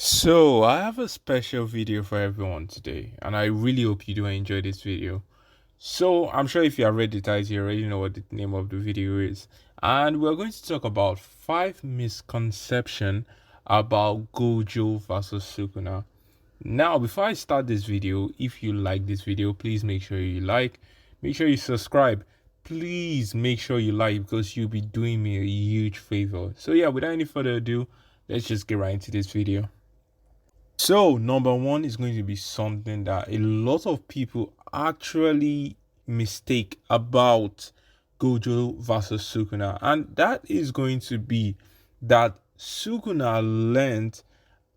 So, I have a special video for everyone today, and I really hope you do enjoy this video. So, I'm sure if you have read the title, you already know what the name of the video is. And we're going to talk about 5 misconceptions about Gojo versus Sukuna. Now, before I start this video, if you like this video, please make sure you like, make sure you subscribe. Please make sure you like because you'll be doing me a huge favor. So, yeah, without any further ado, let's just get right into this video. So, number one is going to be something that a lot of people actually mistake about Gojo versus Sukuna, and that is going to be that Sukuna learned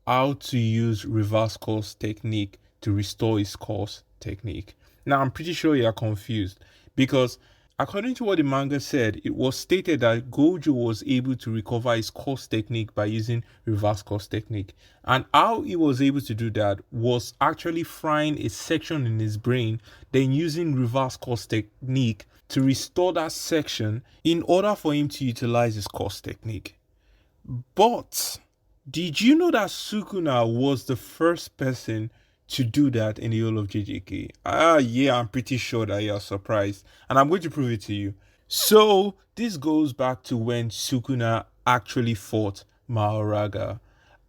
how to use reverse course technique to restore his course technique. Now, I'm pretty sure you are confused because according to what the manga said, it was stated that Gojo was able to recover his course technique by using reverse course technique. And how he was able to do that was actually frying a section in his brain, then using reverse course technique to restore that section in order for him to utilize his course technique. But did you know that Sukuna was the first person to do that in the whole of JJK? Yeah, I'm pretty sure that you're surprised, and I'm going to prove it to you. So, this goes back to when Sukuna actually fought Mahoraga.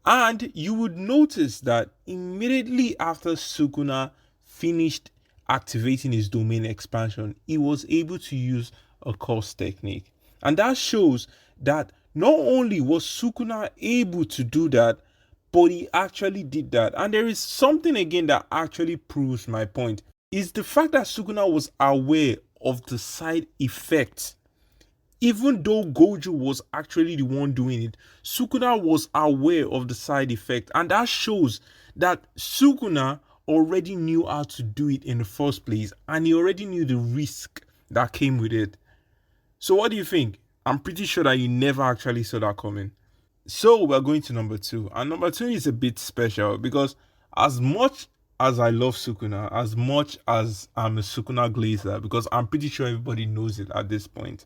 And you would notice that immediately after Sukuna finished activating his domain expansion, he was able to use a course technique. And that shows that not only was Sukuna able to do that, but he actually did that. And there is something again that actually proves my point. Is the fact that Sukuna was aware of the side effects. Even though Gojo was actually the one doing it, Sukuna was aware of the side effect. And that shows that Sukuna already knew how to do it in the first place. And he already knew the risk that came with it. So what do you think? I'm pretty sure that you never actually saw that coming. So we're going to number two. And number two is a bit special because as much as I love Sukuna, as much as I'm a Sukuna glazer, because I'm pretty sure everybody knows it at this point,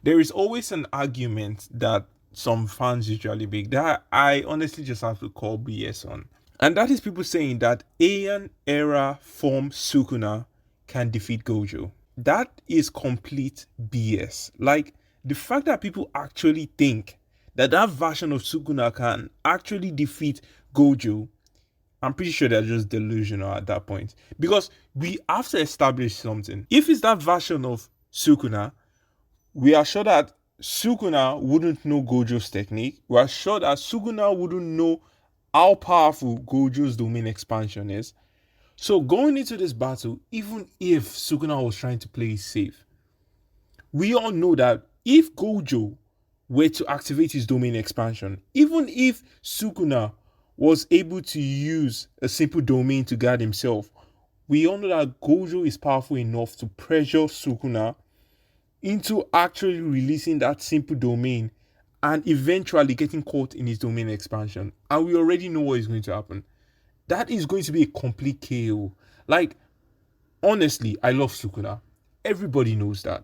there is always an argument that some fans usually make that I honestly just have to call BS on. And that is people saying that Heian era form Sukuna can defeat Gojo. That is complete BS. Like, the fact that people actually think that that version of Sukuna can actually defeat Gojo, I'm pretty sure they're just delusional at that point. Because we have to establish something. If it's that version of Sukuna, we are sure that Sukuna wouldn't know Gojo's technique. We are sure that Sukuna wouldn't know how powerful Gojo's domain expansion is. So going into this battle, even if Sukuna was trying to play safe, we all know that if Gojo were to activate his domain expansion, even if Sukuna was able to use a simple domain to guard himself, we all know that Gojo is powerful enough to pressure Sukuna into actually releasing that simple domain and eventually getting caught in his domain expansion. And we already know what is going to happen. That is going to be a complete KO. Like, honestly, I love Sukuna. Everybody knows that.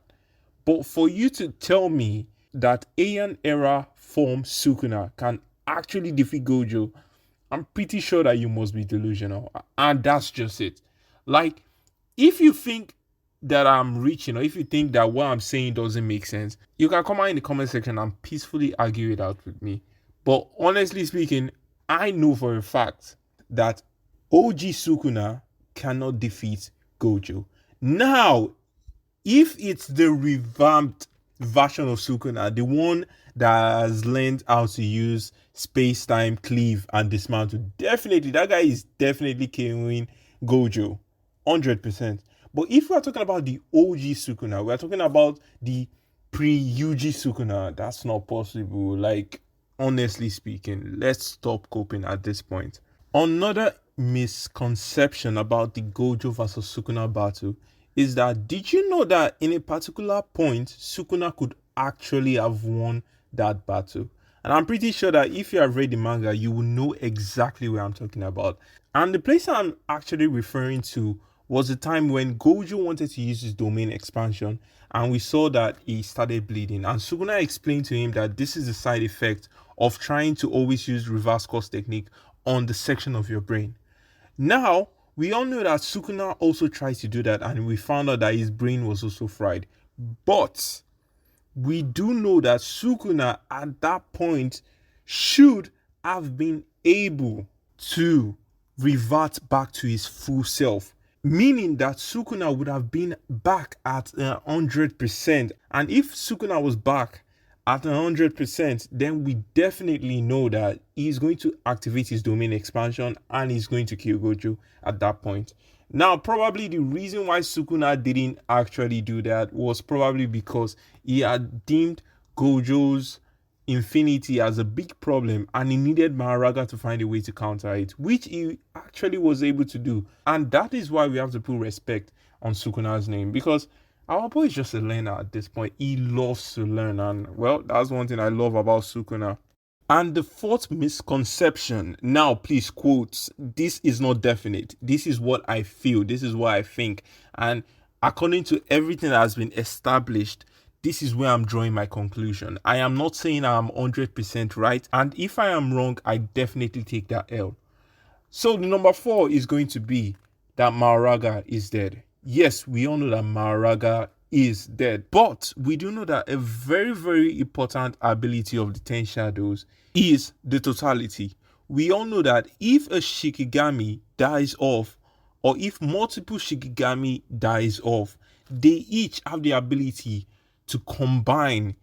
But for you to tell me that Heian era form Sukuna can actually defeat Gojo, I'm pretty sure that you must be delusional. And that's just it. Like, if you think that I'm reaching, or if you think that what I'm saying doesn't make sense, you can come out in the comment section and peacefully argue it out with me. But honestly speaking, I know for a fact that OG Sukuna cannot defeat Gojo. Now, if it's the revamped version of Sukuna, the one that has learned how to use space-time, cleave, and dismantle, definitely, that guy is definitely KOing Gojo. 100%. But if we are talking about the OG Sukuna, we are talking about the pre-UG Sukuna, that's not possible. Like, honestly speaking, let's stop coping at this point. Another misconception about the Gojo versus Sukuna battle is that, did you know that in a particular point, Sukuna could actually have won that battle? And I'm pretty sure that if you have read the manga, you will know exactly what I'm talking about. And the place I'm actually referring to was the time when Gojo wanted to use his domain expansion, and we saw that he started bleeding. And Sukuna explained to him that this is the side effect of trying to always use reverse course technique on the section of your brain. Now, we all know that Sukuna also tries to do that, and we found out that his brain was also fried. But we do know that Sukuna at that point should have been able to revert back to his full self, meaning that Sukuna would have been back at 100%. And if Sukuna was back at 100%, then we definitely know that he's going to activate his domain expansion and he's going to kill Gojo at that point. Now, probably the reason why Sukuna didn't actually do that was probably because he had deemed Gojo's infinity as a big problem and he needed Mahoraga to find a way to counter it, which he actually was able to do. And that is why we have to put respect on Sukuna's name, because our boy is just a learner at this point. He loves to learn, and well, that's one thing I love about Sukuna. And the fourth misconception, now please quote, this is not definite. This is what I feel. This is what I think. And according to everything that has been established, this is where I'm drawing my conclusion. I am not saying I'm 100% right. And if I am wrong, I definitely take that L. So the number 4 is going to be that Mahoraga is dead. Yes, we all know that Mahoraga is dead, but we do know that a very, very important ability of the 10 shadows is the totality. We all know that if a Shikigami dies off, or if multiple Shikigami dies off, they each have the ability to combine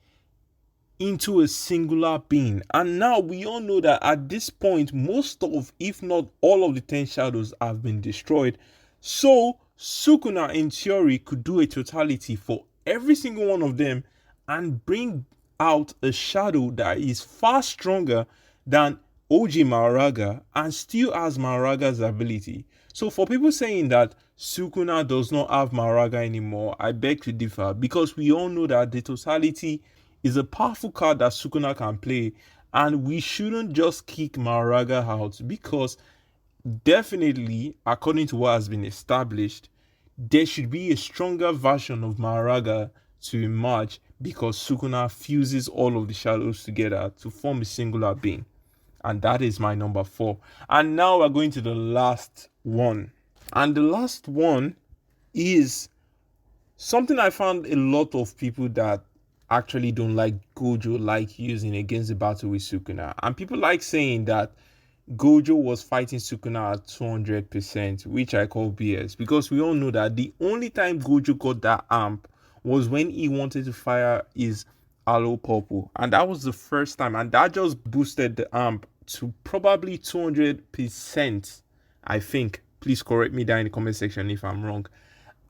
into a singular being. And now we all know that at this point, most of, if not all of the 10 shadows have been destroyed. So Sukuna in theory could do a totality for every single one of them and bring out a shadow that is far stronger than OG Mahoraga and still has Mahoraga's ability. So for people saying that Sukuna does not have Mahoraga anymore, I beg to differ, because we all know that the totality is a powerful card that Sukuna can play, and we shouldn't just kick Mahoraga out, because definitely, according to what has been established, there should be a stronger version of Mahoraga to emerge, because Sukuna fuses all of the shadows together to form a singular being. And that is my number 4. And now we're going to the last one. And the last one is something I found a lot of people that actually don't like Gojo like using against the battle with Sukuna. And people like saying that Gojo was fighting Sukuna at 200%, which I call BS, because we all know that the only time Gojo got that amp was when he wanted to fire his Aloe Purple, and that was the first time, and that just boosted the amp to probably 200%, I think. Please correct me down in the comment section if I'm wrong.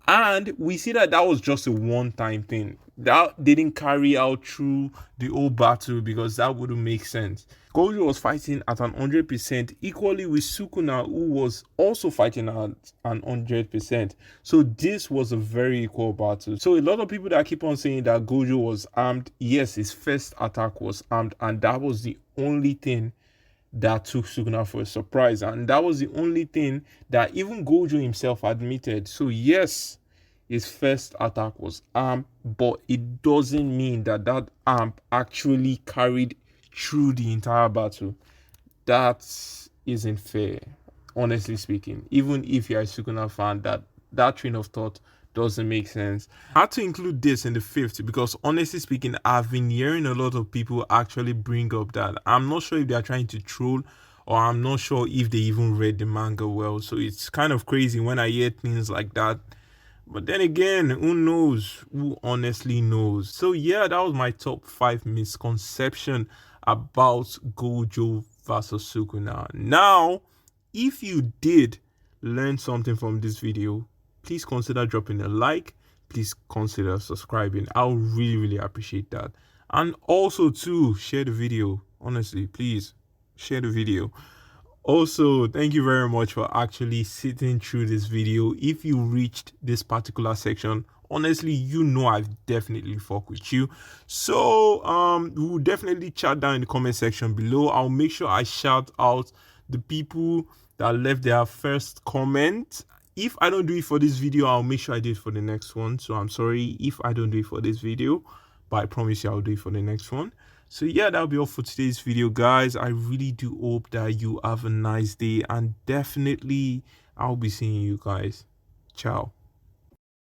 And we see that that was just a one-time thing. That didn't carry out through the whole battle, because that wouldn't make sense. Gojo was fighting at 100% equally with Sukuna, who was also fighting at 100%. So this was a very equal battle. So a lot of people that keep on saying that Gojo was armed, yes, his first attack was armed, and that was the only thing that took Sukuna for a surprise, and that was the only thing that even Gojo himself admitted. So yes, his first attack was armed, but it doesn't mean that that amp actually carried through the entire battle. That isn't fair, honestly speaking. Even if you're a Sukuna fan, that train of thought doesn't make sense. I had to include this in the 5th because, honestly speaking, I've been hearing a lot of people actually bring up that. I'm not sure if they're trying to troll, or I'm not sure if they even read the manga well. So it's kind of crazy when I hear things like that. But then again, who knows? Who honestly knows? So yeah, that was my top 5 misconception about Gojo versus Sukuna. Now, if you did learn something from this video, please consider dropping a like. Please consider subscribing. I'll really appreciate that. And also too, share the video. Honestly, please share the video. Also, thank you very much for actually sitting through this video. If you reached this particular section, honestly, you know I've definitely fucked with you. So we'll definitely chat down in the comment section below. I'll make sure I shout out the people that left their first comment. If I don't do it for this video, I'll make sure I do it for the next one. So I'm sorry if I don't do it for this video, but I promise you I'll do it for the next one. So yeah, that'll be all for today's video, guys. I really do hope that you have a nice day, and definitely I'll be seeing you guys. Ciao.